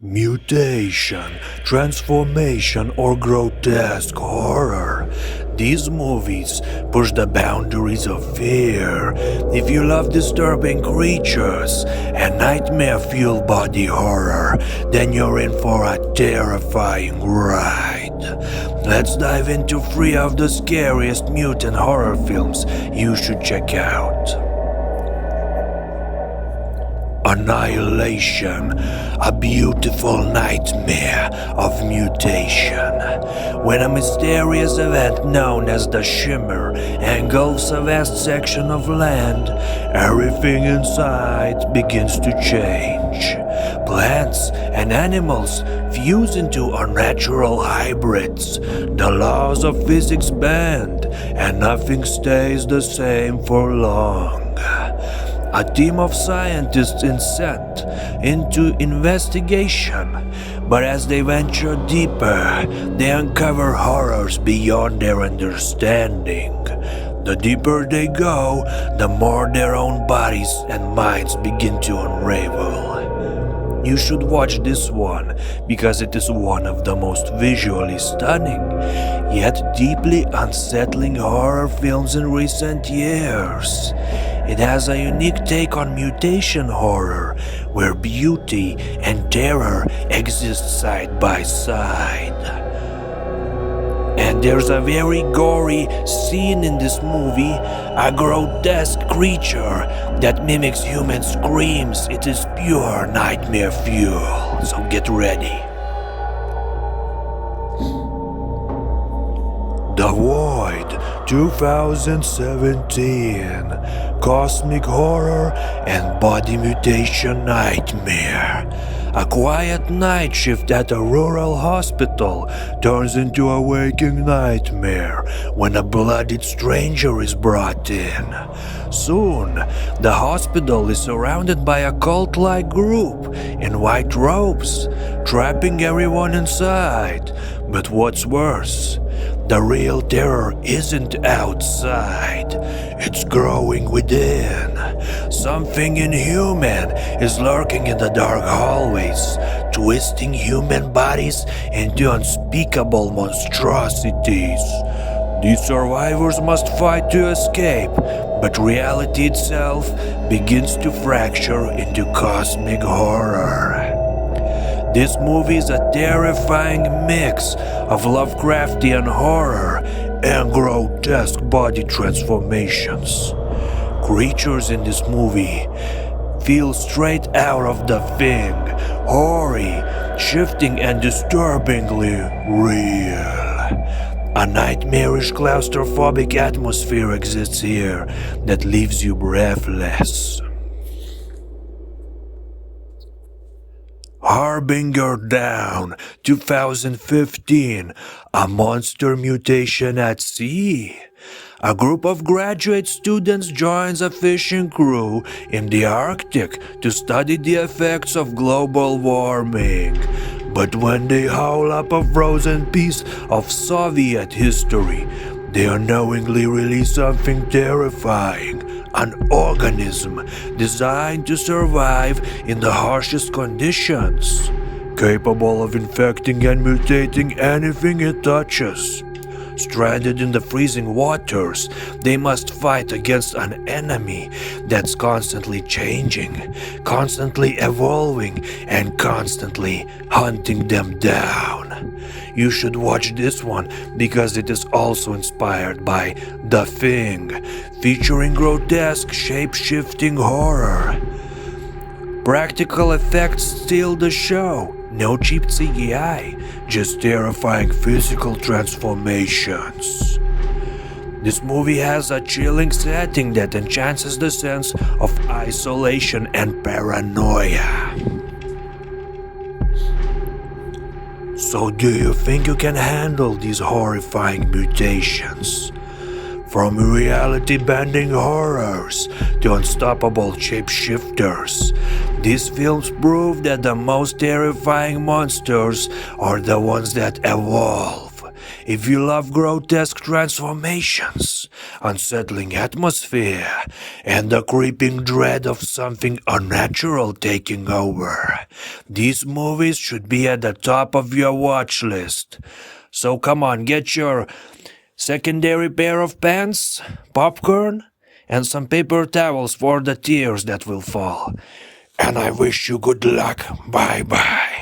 Mutation, transformation, or grotesque horror. These movies push the boundaries of fear. If you love disturbing creatures and nightmare-fueled body horror, then you're in for a terrifying ride. Let's dive into 3 of the scariest mutant horror films you should check out. Annihilation, a beautiful nightmare of mutation. When a mysterious event known as the Shimmer engulfs a vast section of land, everything inside begins to change. Plants and animals fuse into unnatural hybrids. The laws of physics bend, and nothing stays the same for long. A team of scientists is sent into investigation, but as they venture deeper, they uncover horrors beyond their understanding. The deeper they go, the more their own bodies and minds begin to unravel. You should watch this one because it is one of the most visually stunning, yet deeply unsettling horror films in recent years. It has a unique take on mutation horror, where beauty and terror exist side by side. And there's a very gory scene in this movie, a grotesque creature that mimics human screams. It is pure nightmare fuel, so get ready. The Void, 2017. Cosmic horror and body mutation nightmare. A quiet night shift at a rural hospital turns into a waking nightmare when a bloodied stranger is brought in. Soon, the hospital is surrounded by a cult-like group in white robes, trapping everyone inside. But what's worse, the real terror isn't outside, it's growing within. Something inhuman is lurking in the dark hallways, twisting human bodies into unspeakable monstrosities. These survivors must fight to escape, but reality itself begins to fracture into cosmic horror. This movie is a terrifying mix of Lovecraftian horror and grotesque body transformations. Creatures in this movie feel straight out of The Thing, hoary, shifting and disturbingly real. A nightmarish claustrophobic atmosphere exists here that leaves you breathless. Harbinger Down, 2015, a monster mutation at sea. A group of graduate students joins a fishing crew in the Arctic to study the effects of global warming. But when they haul up a frozen piece of Soviet history, they unknowingly release something terrifying. An organism designed to survive in the harshest conditions, capable of infecting and mutating anything it touches. Stranded in the freezing waters, they must fight against an enemy that's constantly changing, constantly evolving, and constantly hunting them down. You should watch this one because it is also inspired by The Thing, featuring grotesque, shape-shifting horror. Practical effects steal the show. No cheap CGI, just terrifying physical transformations. This movie has a chilling setting that enhances the sense of isolation and paranoia. So do you think you can handle these horrifying mutations? From reality-bending horrors to unstoppable shapeshifters, these films prove that the most terrifying monsters are the ones that evolve. If you love grotesque transformations, unsettling atmosphere, and the creeping dread of something unnatural taking over. These movies should be at the top of your watch list. So come on, get your secondary pair of pants, popcorn, and some paper towels for the tears that will fall. And I wish you good luck. Bye bye.